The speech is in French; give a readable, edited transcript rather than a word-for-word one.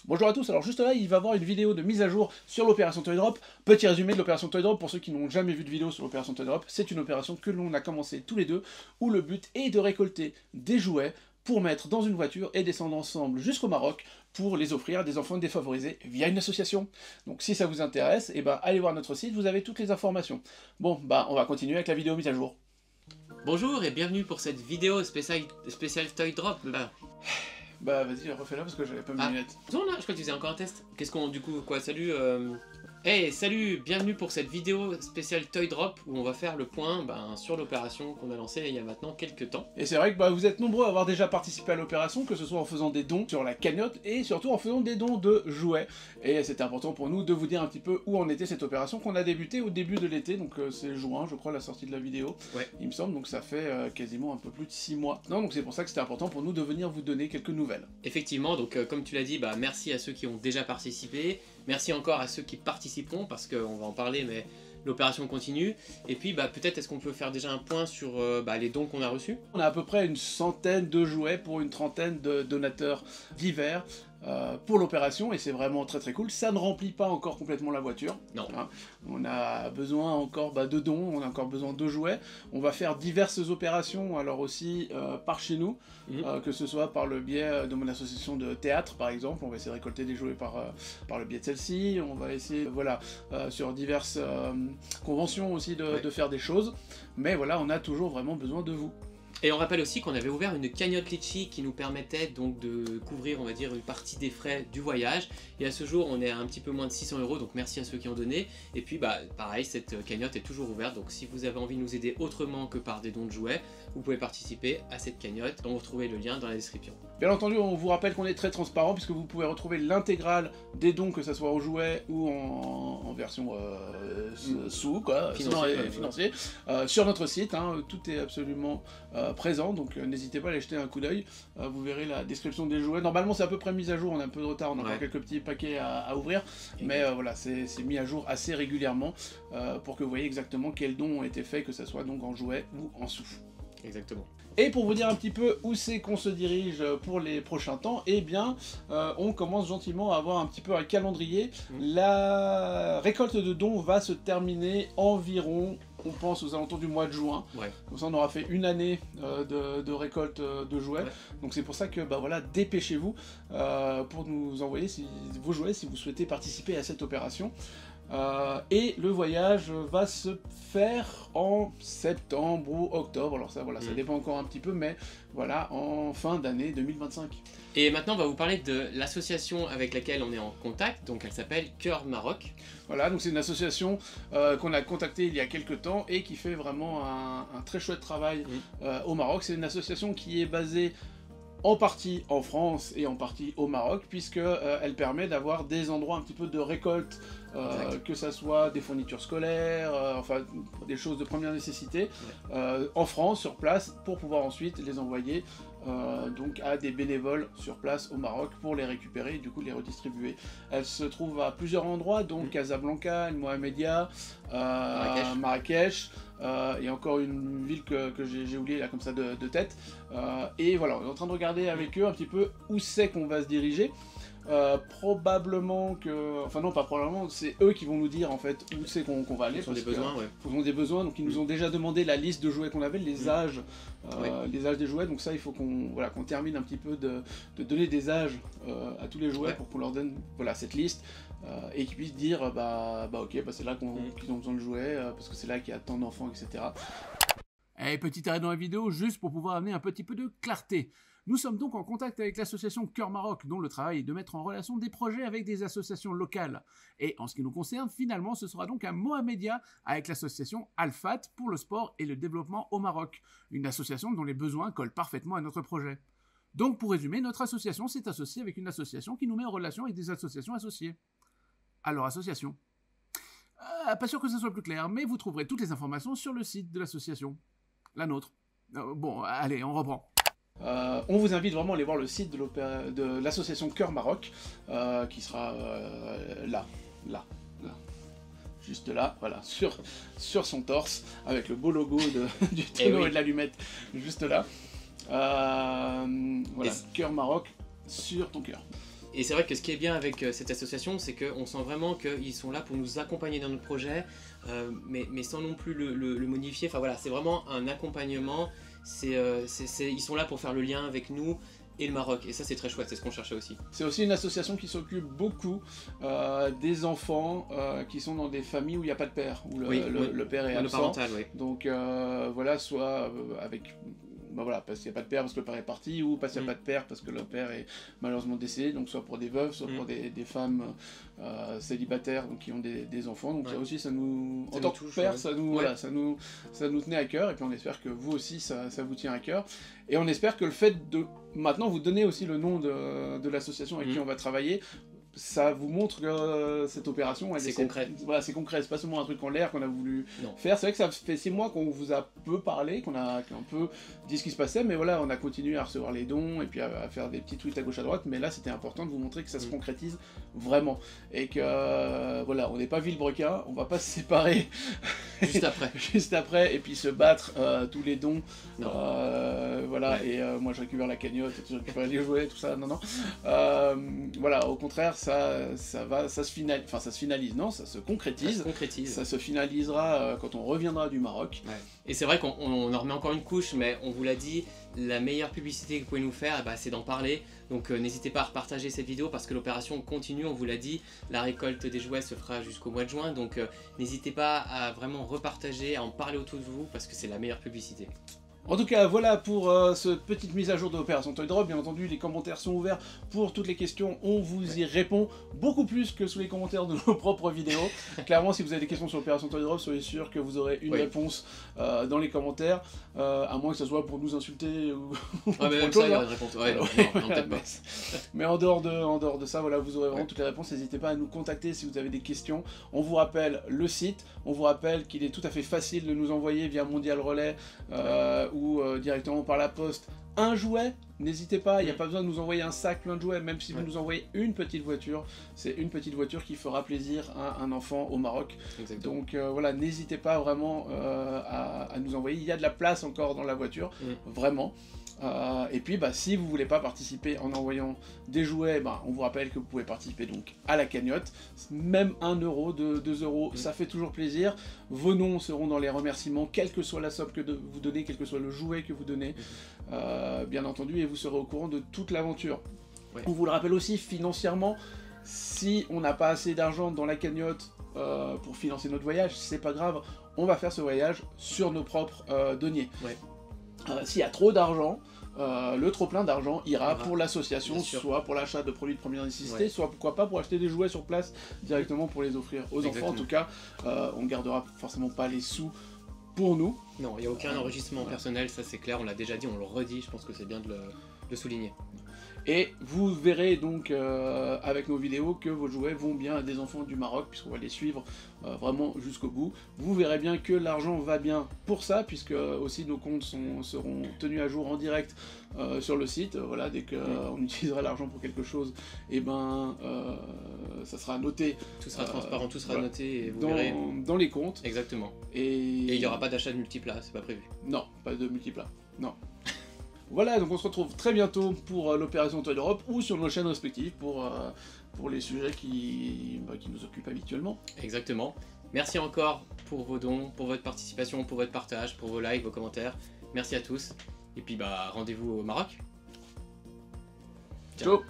Bonjour à tous, alors juste là il va y avoir une vidéo de mise à jour sur l'opération Toy Drop. Petit résumé de l'opération Toy Drop pour ceux qui n'ont jamais vu de vidéo sur l'opération Toy Drop. C'est une opération que l'on a commencé tous les deux, où le but est de récolter des jouets pour mettre dans une voiture et descendre ensemble jusqu'au Maroc pour les offrir à des enfants défavorisés via une association. Donc si ça vous intéresse, eh ben, allez voir notre site, vous avez toutes les informations. Bon, bah on va continuer avec la vidéo mise à jour. Bonjour et bienvenue pour cette vidéo spéciale Toy Drop. Bah vas-y, refais-la parce que j'avais pas mes lunettes. Non, là, je crois que tu faisais encore un test. Qu'est-ce qu'on, du coup, quoi, salut Hey, salut, bienvenue pour cette vidéo spéciale Toy Drop où on va faire le point sur l'opération qu'on a lancée il y a maintenant quelques temps. Et c'est vrai que vous êtes nombreux à avoir déjà participé à l'opération, que ce soit en faisant des dons sur la cagnotte et surtout en faisant des dons de jouets. Et c'était important pour nous de vous dire un petit peu où en était cette opération qu'on a débuté au début de l'été, donc c'est juin je crois la sortie de la vidéo, ouais. Il me semble, donc ça fait quasiment un peu plus de 6 mois. Non, donc c'est pour ça que c'était important pour nous de venir vous donner quelques nouvelles. Effectivement, donc comme tu l'as dit, merci à ceux qui ont déjà participé, merci encore à ceux qui participeront parce qu'on va en parler mais l'opération continue. Et puis peut-être est-ce qu'on peut faire déjà un point sur les dons qu'on a reçus. On a à peu près une centaine de jouets pour une trentaine de donateurs divers pour l'opération et c'est vraiment très très cool. Ça ne remplit pas encore complètement la voiture. Non. Hein. On a besoin encore de dons, on a encore besoin de jouets. On va faire diverses opérations, alors aussi par chez nous, que ce soit par le biais de mon association de théâtre par exemple. On va essayer de récolter des jouets par le biais de celle-ci. On va essayer, sur diverses conventions aussi de faire des choses. Mais voilà, on a toujours vraiment besoin de vous. Et on rappelle aussi qu'on avait ouvert une cagnotte Litchi qui nous permettait donc de couvrir, on va dire, une partie des frais du voyage. Et à ce jour, on est à un petit peu moins de 600 €, donc merci à ceux qui ont donné. Et puis, pareil, cette cagnotte est toujours ouverte. Donc si vous avez envie de nous aider autrement que par des dons de jouets, vous pouvez participer à cette cagnotte. Donc vous retrouvez le lien dans la description. Bien entendu, on vous rappelle qu'on est très transparent puisque vous pouvez retrouver l'intégrale des dons, que ce soit en jouets ou en version financier, sur notre site. Hein, tout est absolument présent, donc n'hésitez pas à aller jeter un coup d'œil. Vous verrez la description des jouets. Normalement, c'est à peu près mis à jour, on a un peu de retard, on a encore quelques petits paquets à ouvrir, mais voilà, c'est mis à jour assez régulièrement pour que vous voyez exactement quels dons ont été faits, que ce soit donc en jouets ou en sous. Exactement. Et pour vous dire un petit peu où c'est qu'on se dirige pour les prochains temps, eh bien, on commence gentiment à avoir un petit peu un calendrier. La récolte de dons va se terminer environ, on pense, aux alentours du mois de juin. Ouais. Comme ça, on aura fait une année de récolte de jouets. Ouais. Donc c'est pour ça que, voilà, dépêchez-vous pour nous envoyer vos jouets si vous souhaitez participer à cette opération. Et le voyage va se faire en septembre ou octobre, alors ça, voilà, ça dépend encore un petit peu, mais voilà, en fin d'année 2025. Et maintenant, on va vous parler de l'association avec laquelle on est en contact, donc elle s'appelle Cœur Maroc. Voilà, donc c'est une association qu'on a contactée il y a quelques temps et qui fait vraiment un très chouette travail au Maroc. C'est une association qui est basée en partie en France et en partie au Maroc, puisqu'elle permet d'avoir des endroits un petit peu de récolte, que ça soit des fournitures scolaires, enfin des choses de première nécessité, en France, sur place, pour pouvoir ensuite les envoyer donc à des bénévoles sur place au Maroc pour les récupérer et du coup les redistribuer. Elle se trouve à plusieurs endroits, donc Casablanca, El Mohamedia, Marrakech, et encore une ville que j'ai oublié là comme ça de tête. Et voilà, on est en train de regarder avec eux un petit peu où c'est qu'on va se diriger. Probablement que... Enfin non, pas probablement, c'est eux qui vont nous dire en fait où c'est qu'on va aller. Ils ont des besoins, Ils ont des besoins, donc ils nous ont déjà demandé la liste de jouets qu'on avait, les âges, les âges des jouets, donc ça il faut qu'on termine un petit peu de donner des âges à tous les jouets pour qu'on leur donne cette liste. Et qu'ils puissent dire ok, c'est là qu'ils ont besoin de jouer, parce que c'est là qu'il y a tant d'enfants, etc. Et petit arrêt dans la vidéo, juste pour pouvoir amener un petit peu de clarté. Nous sommes donc en contact avec l'association Cœur Maroc, dont le travail est de mettre en relation des projets avec des associations locales. Et en ce qui nous concerne, finalement, ce sera donc un Mohamedia avec l'association Al-Fat pour le sport et le développement au Maroc, une association dont les besoins collent parfaitement à notre projet. Donc pour résumer, notre association s'est associée avec une association qui nous met en relation avec des associations associées. Alors association. Pas sûr que ce soit plus clair, mais vous trouverez toutes les informations sur le site de l'association. La nôtre. Bon, allez, on reprend. On vous invite vraiment à aller voir le site de l'association Cœur Maroc, qui sera là, juste là, voilà, sur son torse, avec le beau logo du tonneau et de l'allumette, juste là. Voilà, Cœur Maroc sur ton cœur. Et c'est vrai que ce qui est bien avec cette association, c'est qu'on sent vraiment qu'ils sont là pour nous accompagner dans notre projet, mais sans non plus le modifier. Enfin voilà, c'est vraiment un accompagnement. Ils sont là pour faire le lien avec nous et le Maroc. Et ça, c'est très chouette, c'est ce qu'on cherchait aussi. C'est aussi une association qui s'occupe beaucoup des enfants qui sont dans des familles où il n'y a pas de père, où le père est absent. Oui. Donc voilà, soit avec... Ben voilà, parce qu'il n'y a pas de père parce que le père est parti, ou parce qu'il n'y a pas de père parce que le père est malheureusement décédé, donc soit pour des veuves, soit pour des femmes célibataires donc, qui ont des enfants. Donc ça aussi, ça nous... En tant que père, ça nous tenait à cœur, et puis on espère que vous aussi, ça vous tient à cœur. Et on espère que le fait de maintenant vous donner aussi le nom de l'association avec qui on va travailler, ça vous montre que cette opération, c'est concret. Voilà, c'est concret, c'est pas seulement un truc en l'air qu'on a voulu faire. C'est vrai que ça fait 6 mois qu'on vous a peu parlé, qu'on a un peu dit ce qui se passait, mais voilà, on a continué à recevoir les dons et puis à faire des petits tweets à gauche à droite, mais là c'était important de vous montrer que ça se concrétise vraiment. Et que voilà, on n'est pas vilebrequin, on va pas se séparer juste après, et puis se battre tous les dons. Voilà, et moi je récupère la cagnotte, tu récupères les jouets, tout ça, non. Voilà, au contraire, ça se finalise, non, ça se concrétise. Ça se finalisera quand on reviendra du Maroc. Ouais. Et c'est vrai qu'on en remet encore une couche, mais on vous l'a dit, la meilleure publicité que vous pouvez nous faire, c'est d'en parler. Donc n'hésitez pas à repartager cette vidéo parce que l'opération continue, on vous l'a dit. La récolte des jouets se fera jusqu'au mois de juin, donc n'hésitez pas à vraiment repartager, à en parler autour de vous parce que c'est la meilleure publicité. En tout cas, voilà pour cette petite mise à jour de l'opération Toy Drop. Bien entendu, les commentaires sont ouverts pour toutes les questions. On vous y répond beaucoup plus que sous les commentaires de nos propres vidéos. Clairement, si vous avez des questions sur l'opération Toy Drop, soyez sûr que vous aurez une réponse dans les commentaires. À moins que ce soit pour nous insulter ou mais même ça, il y a une réponse. Peut-être pas. Mais en dehors de ça, voilà, vous aurez vraiment toutes les réponses. N'hésitez pas à nous contacter si vous avez des questions. On vous rappelle le site. On vous rappelle qu'il est tout à fait facile de nous envoyer via Mondial Relais ou directement par la poste un jouet. N'hésitez pas, il n'y a pas besoin de nous envoyer un sac plein de jouets, même si vous nous envoyez une petite voiture, c'est une petite voiture qui fera plaisir à un enfant au Maroc. Exactement. Donc voilà, n'hésitez pas vraiment à nous envoyer, il y a de la place encore dans la voiture, vraiment. Et puis si vous voulez pas participer en envoyant des jouets, on vous rappelle que vous pouvez participer donc à la cagnotte, même 1 euro, 2 euros, ça fait toujours plaisir. Vos noms seront dans les remerciements, quelle que soit la somme que vous donnez, quel que soit le jouet que vous donnez, bien entendu, et vous serez au courant de toute l'aventure. On vous le rappelle aussi, financièrement, si on n'a pas assez d'argent dans la cagnotte pour financer notre voyage, c'est pas grave, on va faire ce voyage sur nos propres deniers. S'il y a trop d'argent, le trop-plein d'argent ira pour l'association, soit pour l'achat de produits de première nécessité, soit pourquoi pas pour acheter des jouets sur place directement pour les offrir aux enfants. En tout cas, on ne gardera forcément pas les sous pour nous. Non, il n'y a aucun enregistrement personnel, ça c'est clair, on l'a déjà dit, on le redit, je pense que c'est bien de le souligner. Et vous verrez donc avec nos vidéos que vos jouets vont bien à des enfants du Maroc, puisqu'on va les suivre vraiment jusqu'au bout. Vous verrez bien que l'argent va bien pour ça, puisque aussi nos comptes seront tenus à jour en direct sur le site. Voilà, dès qu'on utilisera l'argent pour quelque chose, et ça sera noté. Tout sera transparent, tout sera noté, et vous verrez dans les comptes. Exactement. Et il n'y aura pas d'achat de multiplat, c'est pas prévu. Non, pas de multiplat, non. Voilà, donc on se retrouve très bientôt pour l'opération Toy Drop ou sur nos chaînes respectives pour les sujets qui nous occupent habituellement. Exactement. Merci encore pour vos dons, pour votre participation, pour votre partage, pour vos likes, vos commentaires. Merci à tous. Et puis rendez-vous au Maroc. Ciao.